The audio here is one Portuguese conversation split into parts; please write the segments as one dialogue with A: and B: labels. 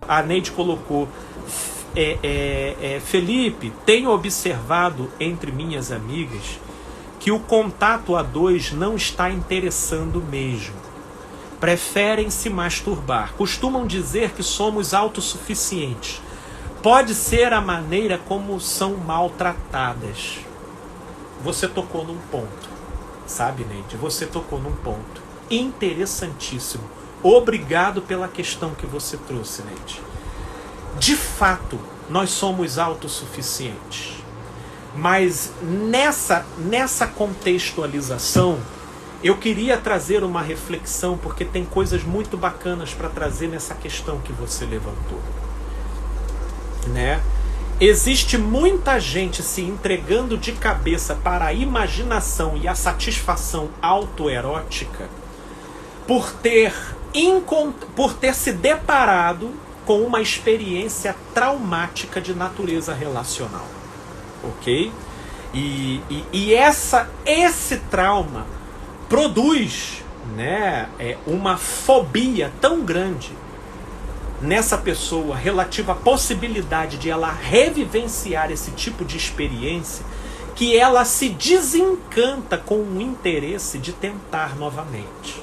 A: A Neide colocou, Felipe, tenho observado entre minhas amigas que o contato a dois não está interessando mesmo. Preferem se masturbar. Costumam dizer que somos autossuficientes. Pode ser a maneira como são maltratadas. Você tocou num ponto, sabe, Neide? Você tocou num ponto interessantíssimo. Obrigado pela questão que você trouxe, Neide. De fato, nós somos autossuficientes. Mas nessa contextualização, eu queria trazer uma reflexão, porque tem coisas muito bacanas para trazer nessa questão que você levantou. Né? Existe muita gente se entregando de cabeça para a imaginação e a satisfação autoerótica por ter se deparado com uma experiência traumática de natureza relacional. Ok? E esse trauma produz, né, uma fobia tão grande nessa pessoa relativa à possibilidade de ela revivenciar esse tipo de experiência, que ela se desencanta com o interesse de tentar novamente.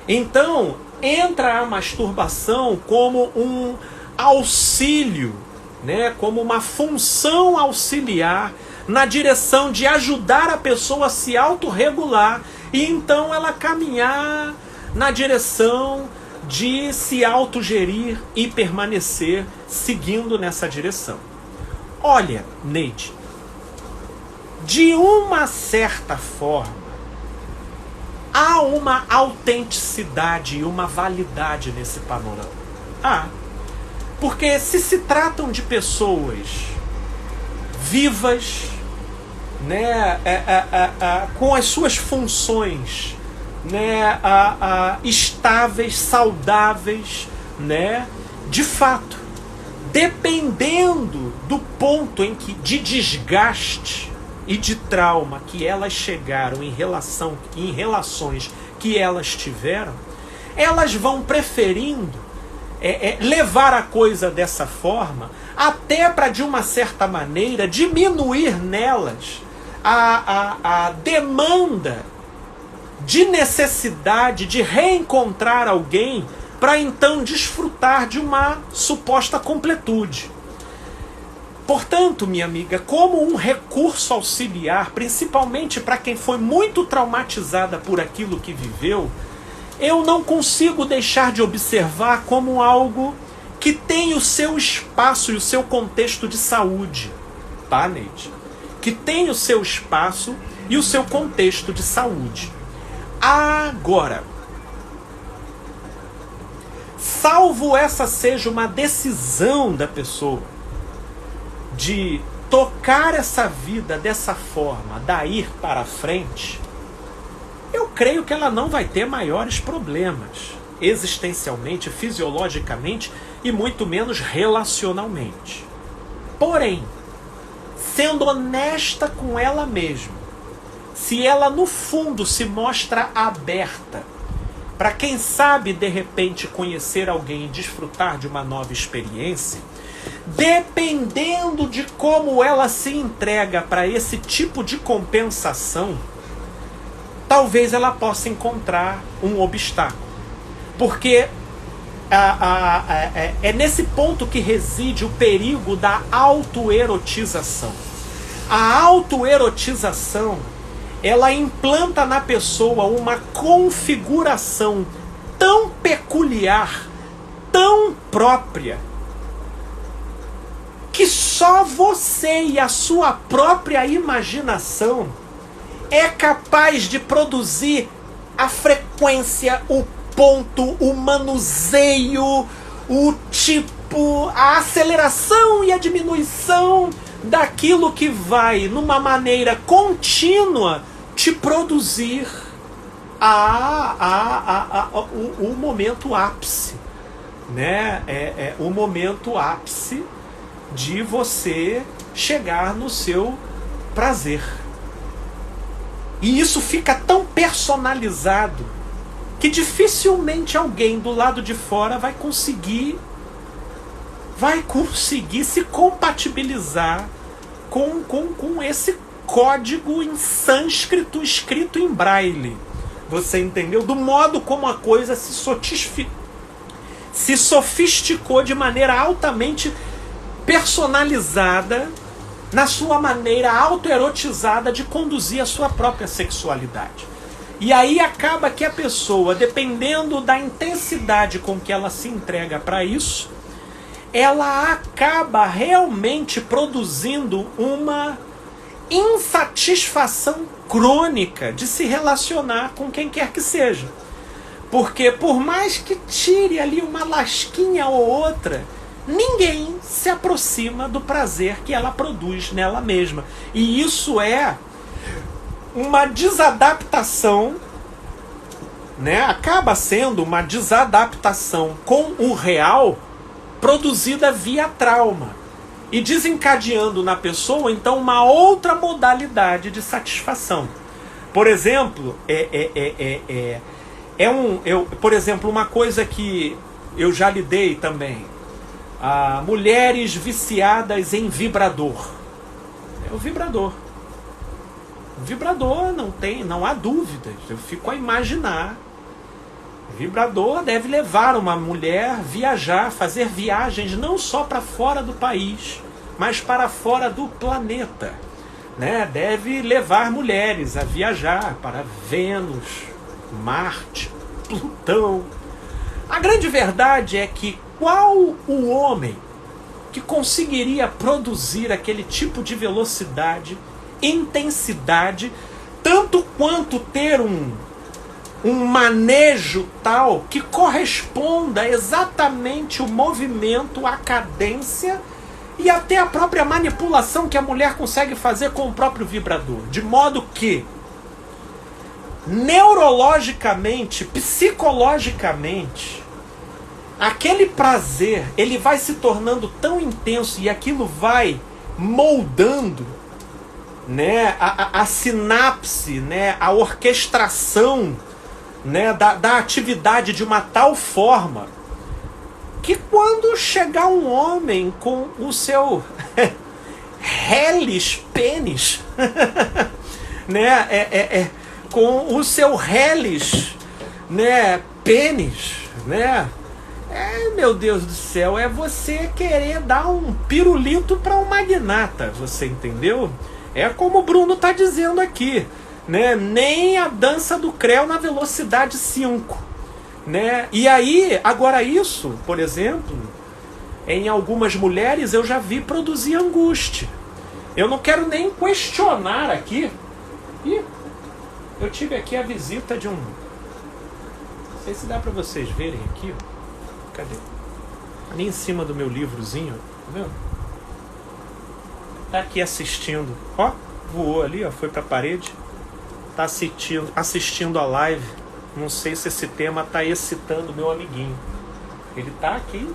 A: Então, entra a masturbação como um auxílio, né, como uma função auxiliar na direção de ajudar a pessoa a se autorregular e então ela caminhar na direção de se autogerir e permanecer seguindo nessa direção. Olha, Neide, de uma certa forma, há uma autenticidade e uma validade nesse panorama. Porque se tratam de pessoas vivas, né, com as suas funções, né, estáveis, saudáveis, né, de fato, dependendo do ponto de desgaste e de trauma que elas chegaram em relações que elas tiveram, elas vão preferindo levar a coisa dessa forma, até para, de uma certa maneira, diminuir nelas a demanda de necessidade de reencontrar alguém para então desfrutar de uma suposta completude. Portanto, minha amiga, como um recurso auxiliar, principalmente para quem foi muito traumatizada por aquilo que viveu, eu não consigo deixar de observar como algo que tem o seu espaço e o seu contexto de saúde, tá, Neide? Que tem o seu espaço e o seu contexto de saúde. Agora, salvo essa seja uma decisão da pessoa de tocar essa vida dessa forma, daí para frente, eu creio que ela não vai ter maiores problemas existencialmente, fisiologicamente e muito menos relacionalmente. Porém, sendo honesta com ela mesma, se ela no fundo se mostra aberta para quem sabe de repente conhecer alguém e desfrutar de uma nova experiência, dependendo de como ela se entrega para esse tipo de compensação, talvez ela possa encontrar um obstáculo. Porque é nesse ponto que reside o perigo da autoerotização. A autoerotização, ela implanta na pessoa uma configuração tão peculiar, tão própria, que só você e a sua própria imaginação é capaz de produzir a frequência, o ponto, o manuseio, o tipo, a aceleração e a diminuição daquilo que vai, numa maneira contínua, te produzir o momento ápice, né? O momento ápice de você chegar no seu prazer. E isso fica tão personalizado que dificilmente alguém do lado de fora vai conseguir vai conseguir se compatibilizar com esse código em sânscrito escrito em braille. Você entendeu? Do modo como a coisa se sofisticou de maneira altamente personalizada, na sua maneira autoerotizada de conduzir a sua própria sexualidade. E aí acaba que a pessoa, dependendo da intensidade com que ela se entrega para isso, ela acaba realmente produzindo uma insatisfação crônica de se relacionar com quem quer que seja. Porque por mais que tire ali uma lasquinha ou outra, ninguém se aproxima do prazer que ela produz nela mesma. E isso é uma desadaptação, né? Acaba sendo uma desadaptação com o real produzida via trauma e desencadeando na pessoa então uma outra modalidade de satisfação. Por exemplo, por exemplo, uma coisa que eu já lidei também, mulheres viciadas em vibrador. É o vibrador. O vibrador não há dúvidas. Eu fico a imaginar. O vibrador deve levar uma mulher viajar, fazer viagens não só para fora do país, mas para fora do planeta, né? Deve levar mulheres a viajar para Vênus, Marte, Plutão. A grande verdade é que qual o homem que conseguiria produzir aquele tipo de velocidade, intensidade, tanto quanto ter um manejo tal que corresponda exatamente o movimento, a cadência e até a própria manipulação que a mulher consegue fazer com o próprio vibrador, de modo que neurologicamente, psicologicamente, aquele prazer ele vai se tornando tão intenso e aquilo vai moldando, né, a sinapse, né, a orquestração, né, da atividade de uma tal forma que quando chegar um homem com o seu reles pênis, né, com o seu reles, né, pênis, né, meu Deus do céu, é você querer dar um pirulito para um magnata, você entendeu? É como o Bruno está dizendo aqui, né? Nem a dança do Creu na velocidade 5, né? E aí, agora isso, por exemplo, em algumas mulheres eu já vi produzir angústia. Eu não quero nem questionar aqui. Ih, eu tive aqui a visita de um... Não sei se dá para vocês verem aqui, ó. Cadê? Ali em cima do meu livrozinho, tá vendo? Tá aqui assistindo, ó, voou ali, ó, foi pra parede, tá assistindo a live. Não sei se esse tema tá excitando meu amiguinho. Ele tá aqui,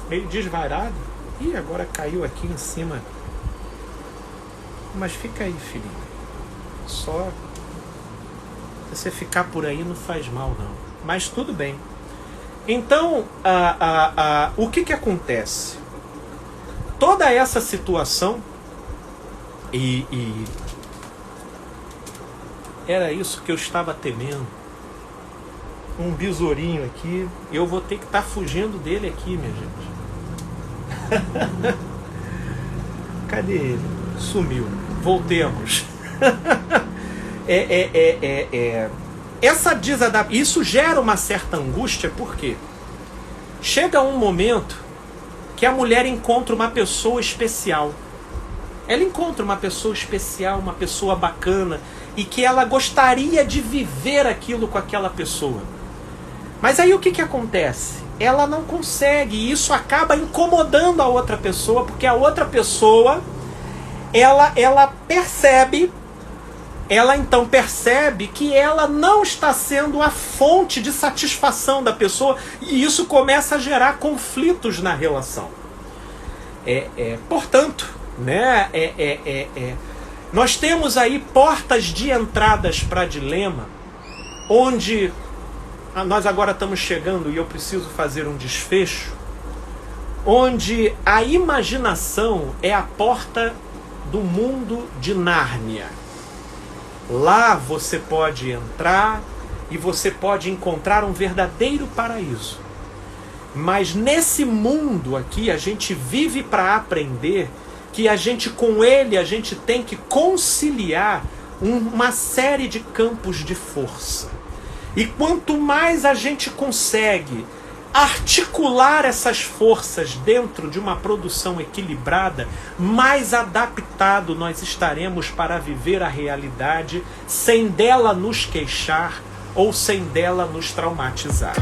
A: meio desvairado. Ih, agora caiu aqui em cima. Mas fica aí, filhinho. Só se você ficar por aí não faz mal, não. Mas tudo bem. Então, o que acontece? Toda essa situação e era isso que eu estava temendo. Um besourinho aqui. Eu vou ter que estar fugindo dele aqui, minha gente. Cadê ele? Sumiu. Voltemos. Essa desadaptação, isso gera uma certa angústia, porque chega um momento que a mulher encontra uma pessoa especial. Ela encontra uma pessoa especial, uma pessoa bacana, e que ela gostaria de viver aquilo com aquela pessoa. Mas aí o que acontece? Ela não consegue, e isso acaba incomodando a outra pessoa, porque a outra pessoa, ela percebe... Ela então percebe que ela não está sendo a fonte de satisfação da pessoa, e isso começa a gerar conflitos na relação. Portanto, né, nós temos aí portas de entradas para dilema, onde nós agora estamos chegando, e eu preciso fazer um desfecho, onde a imaginação é a porta do mundo de Nárnia. Lá você pode entrar e você pode encontrar um verdadeiro paraíso. Mas nesse mundo aqui a gente vive para aprender que a gente, com ele, a gente tem que conciliar uma série de campos de força. E quanto mais a gente consegue articular essas forças dentro de uma produção equilibrada, mais adaptado nós estaremos para viver a realidade sem dela nos queixar ou sem dela nos traumatizar.